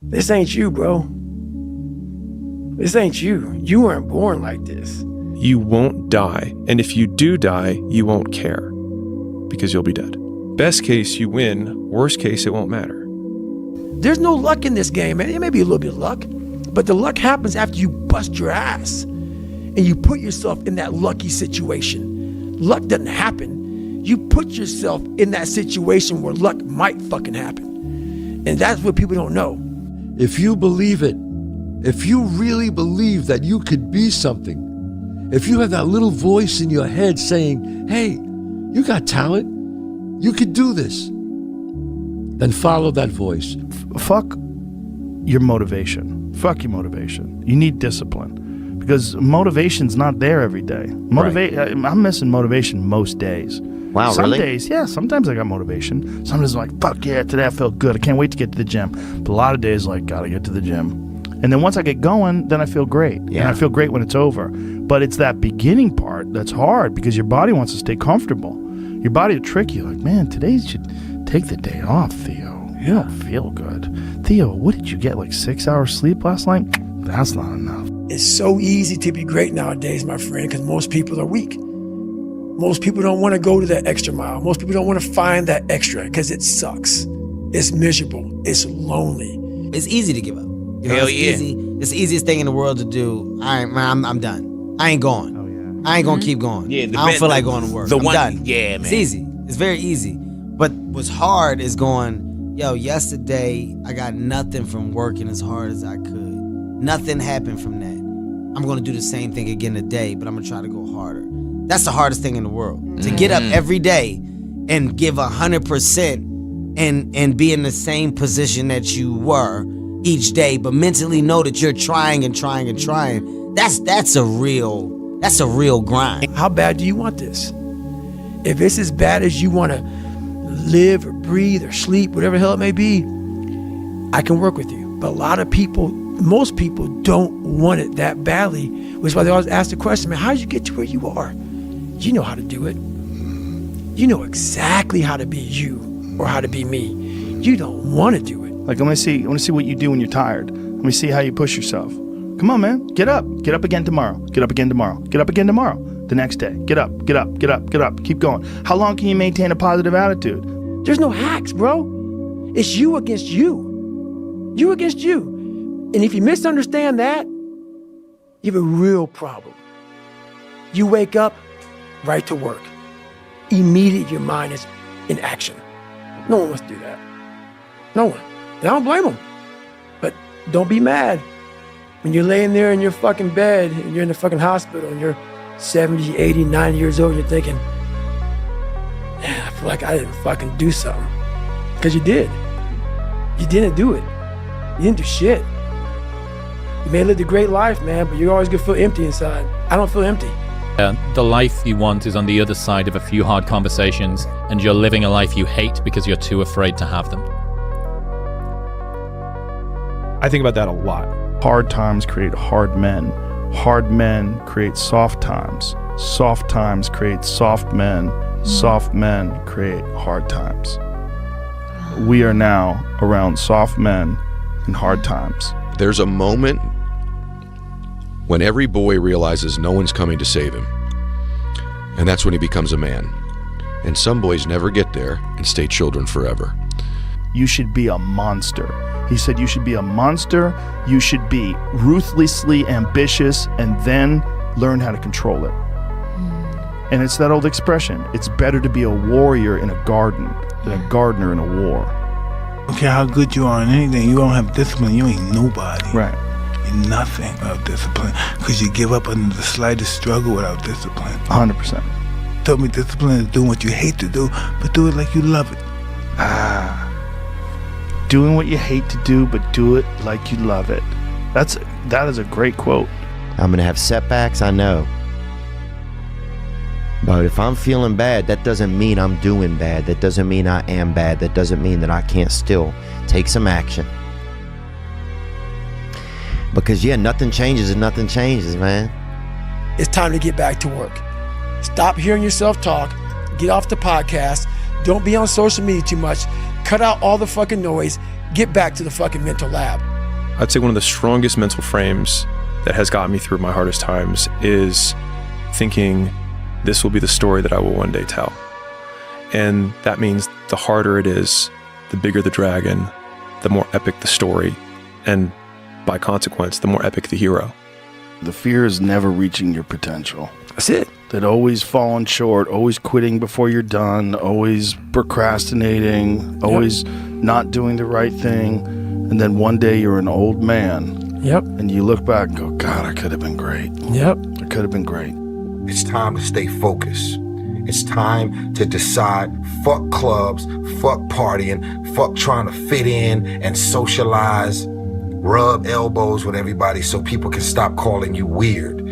This ain't you, bro. This ain't you. You weren't born like this. You won't die, and if you do die, you won't care, because you'll be dead. Best case, you win. Worst case, it won't matter. There's no luck in this game, man. It may be a little bit of luck, but the luck happens after you bust your ass and you put yourself in that lucky situation. Luck doesn't happen. You put yourself in that situation where luck might fucking happen. And that's what people don't know. If you believe it, if you really believe that you could be something, if you have that little voice in your head saying, hey, you got talent, you could do this, then follow that voice. Fuck your motivation. Fuck your motivation. You need discipline, because motivation's not there every day. I'm missing motivation most days. Wow, Some really? days, yeah, sometimes I got motivation. Sometimes I'm like, fuck yeah, today I felt good. I can't wait to get to the gym. But a lot of days, like, gotta get to the gym. And then once I get going, then I feel great. Yeah. And I feel great when it's over. But it's that beginning part that's hard, because your body wants to stay comfortable. Your body will trick you, like, man, today you should take the day off, Theo. You don't feel good. Theo, what did you get, like 6 hours sleep last night? That's not enough. It's so easy to be great nowadays, my friend, because most people are weak. Most people don't want to go to that extra mile. Most people don't want to find that extra because it sucks. It's miserable. It's lonely. It's easy to give up. You know, Hell it's yeah. easy. It's the easiest thing in the world to do. I'm done. I ain't going. Oh, yeah. I ain't gonna keep going. Yeah, I don't feel like going to work. I'm done. Yeah, man. It's easy. It's very easy. But what's hard is going, yo, yesterday I got nothing from working as hard as I could. Nothing happened from that. I'm gonna do the same thing again today, but I'm gonna try to go harder. That's the hardest thing in the world. To get up every day and give 100% and be in the same position that you were each day, but mentally know that you're trying and trying and trying. That's a real grind. How bad do you want this? If it's as bad as you want to live or breathe or sleep, whatever the hell it may be, I can work with you. But a lot of people, most people don't want it that badly, which is why they always ask the question, man, how did you get to where you are? You know how to do it. You know exactly how to be you or how to be me. You don't want to do it. Like, I want to see what you do when you're tired. Let me see how you push yourself. Come on, man. Get up. Get up again tomorrow. Get up again tomorrow. Get up again tomorrow. The next day. Get up. Get up. Get up. Get up. Keep going. How long can you maintain a positive attitude? There's no hacks, bro. It's you against you. You against you. And if you misunderstand that, you have a real problem. You wake up, right to work. Immediately your mind is in action. No one wants to do that. No one. And I don't blame them. But don't be mad. When you're laying there in your fucking bed and you're in the fucking hospital and you're 70, 80, 90 years old and you're thinking, man, I feel like I didn't fucking do something. Because you did. You didn't do it. You didn't do shit. You may have lived a great life, man, but you're always gonna feel empty inside. I don't feel empty. The life you want is on the other side of a few hard conversations, and you're living a life you hate because you're too afraid to have them. I think about that a lot. Hard times create hard men. Hard men create soft times. Soft times create soft men. Soft men create hard times. We are now around soft men in hard times. There's a moment when every boy realizes no one's coming to save him. And that's when he becomes a man. And some boys never get there and stay children forever. You should be a monster. He said you should be a monster, you should be ruthlessly ambitious, and then learn how to control it. And it's that old expression, it's better to be a warrior in a garden than a gardener in a war. I don't care how good you are in anything, you don't have discipline, you ain't nobody. Right. You're nothing without discipline, because you give up under the slightest struggle without discipline. 100%. Told me discipline is doing what you hate to do, but do it like you love it. Doing what you hate to do, but do it like you love it. That is a great quote. I'm going to have setbacks, I know. But if I'm feeling bad, that doesn't mean I'm doing bad. That doesn't mean I am bad. That doesn't mean that I can't still take some action. Because, yeah, nothing changes and nothing changes, man. It's time to get back to work. Stop hearing yourself talk. Get off the podcast. Don't be on social media too much. Cut out all the fucking noise. Get back to the fucking mental lab. I'd say one of the strongest mental frames that has gotten me through my hardest times is thinking this will be the story that I will one day tell. And that means the harder it is, the bigger the dragon, the more epic the story, and by consequence, the more epic the hero. The fear is never reaching your potential. That's it. That always falling short, always quitting before you're done, always procrastinating, always not doing the right thing. And then one day you're an old man. Yep. And you look back and go, God, I could have been great. Yep. I could have been great. It's time to stay focused. It's time to decide, fuck clubs, fuck partying, fuck trying to fit in and socialize, rub elbows with everybody so people can stop calling you weird.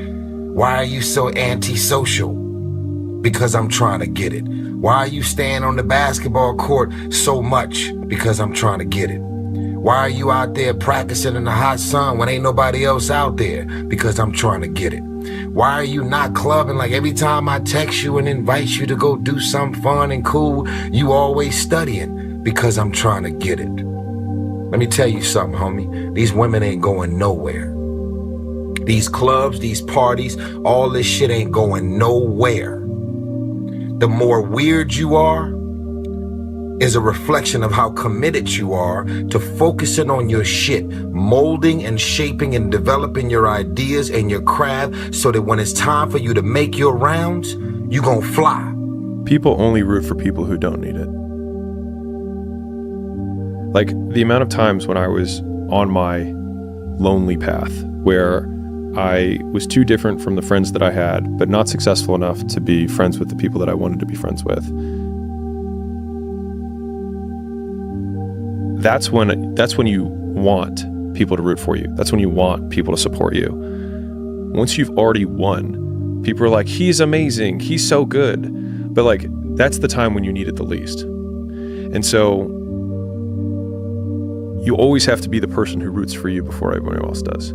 Why are you so antisocial? Because I'm trying to get it. Why are you staying on the basketball court so much? Because I'm trying to get it. Why are you out there practicing in the hot sun when ain't nobody else out there? Because I'm trying to get it. Why are you not clubbing? Like every time I text you and invite you to go do something fun and cool, you always studying. Because I'm trying to get it. Let me tell you something, homie. These women ain't going nowhere. These clubs, these parties, all this shit ain't going nowhere. The more weird you are is a reflection of how committed you are to focusing on your shit, molding and shaping and developing your ideas and your craft so that when it's time for you to make your rounds, you gon' fly. People only root for people who don't need it. Like the amount of times when I was on my lonely path where I was too different from the friends that I had, but not successful enough to be friends with the people that I wanted to be friends with. That's when you want people to root for you. That's when you want people to support you. Once you've already won, people are like, he's amazing, he's so good. But like, that's the time when you need it the least. And so you always have to be the person who roots for you before everyone else does.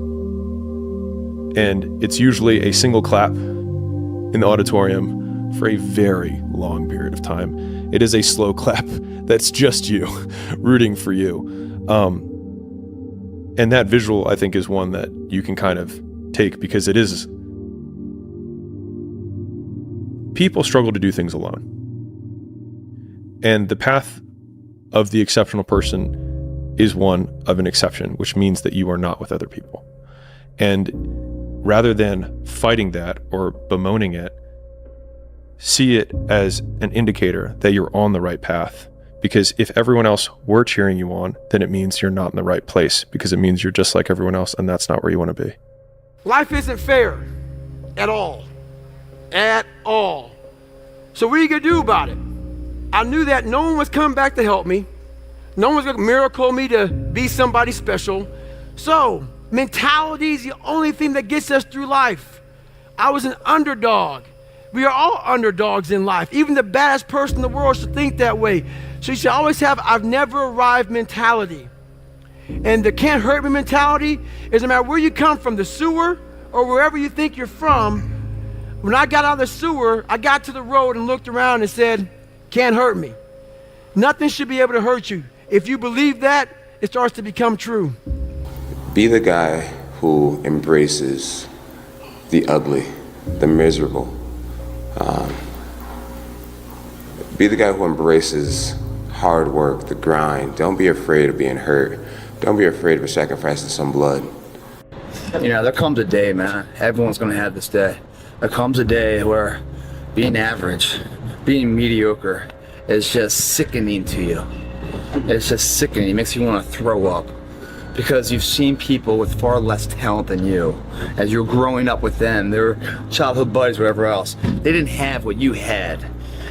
And it's usually a single clap in the auditorium for a very long period of time. It is a slow clap that's just you rooting for you. And that visual, I think, is one that you can kind of take because it is... People struggle to do things alone. And the path of the exceptional person is one of an exception, which means that you are not with other people. And rather than fighting that or bemoaning it, see it as an indicator that you're on the right path. Because if everyone else were cheering you on, then it means you're not in the right place, because it means you're just like everyone else, and that's not where you want to be. Life isn't fair at all. At all. So what are you going to do about it? I knew that no one was coming back to help me. No one was going to miracle me to be somebody special. So mentality is the only thing that gets us through life. I was an underdog. We are all underdogs in life. Even the baddest person in the world should think that way. So you should always have I've never arrived mentality. And the can't hurt me mentality is no matter where you come from, the sewer or wherever you think you're from. When I got out of the sewer, I got to the road and looked around and said, can't hurt me. Nothing should be able to hurt you. If you believe that, it starts to become true. Be the guy who embraces the ugly, the miserable. Be the guy who embraces hard work, the grind. Don't be afraid of being hurt. Don't be afraid of sacrificing some blood. You know, there comes a day, man. Everyone's gonna have this day. There comes a day where being average, being mediocre is just sickening to you. It's just sickening. It makes you want to throw up. Because you've seen people with far less talent than you. As you're growing up with them, their childhood buddies, whatever else, they didn't have what you had.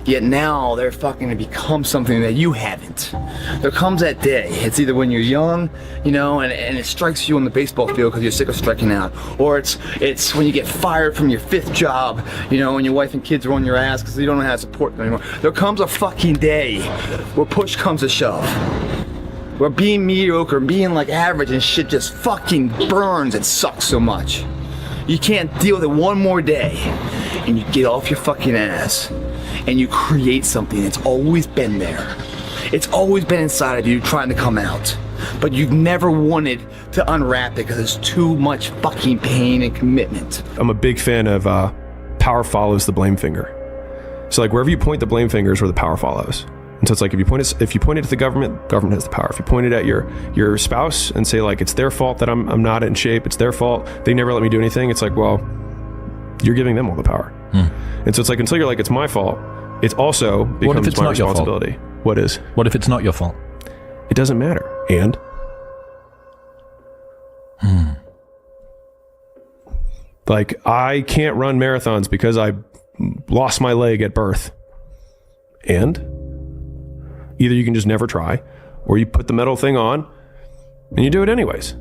Yet now they're fucking to become something that you haven't. There comes that day. It's either when you're young, you know, and it strikes you on the baseball field because you're sick of striking out. Or it's when you get fired from your 5th job, you know, and your wife and kids are on your ass because you don't know how to support them anymore. There comes a fucking day where push comes to shove. Where being mediocre, being like average and shit just fucking burns and sucks so much. You can't deal with it one more day. And you get off your fucking ass. And you create something that's always been there. It's always been inside of you trying to come out. but you've never wanted to unwrap it because it's too much fucking pain and commitment. I'm a big fan of power follows the blame finger. So like wherever you point the blame finger is where the power follows. And so it's like if you point it at the government has the power. If you point it at your spouse and say like it's their fault that I'm not in shape, it's their fault, they never let me do anything, it's like, well, you're giving them all the power. And so it's like until you're like it's my fault, it also becomes my responsibility. What is? What if it's not your fault? It doesn't matter. And like I can't run marathons because I lost my leg at birth. And either you can just never try, or you put the metal thing on and you do it anyways.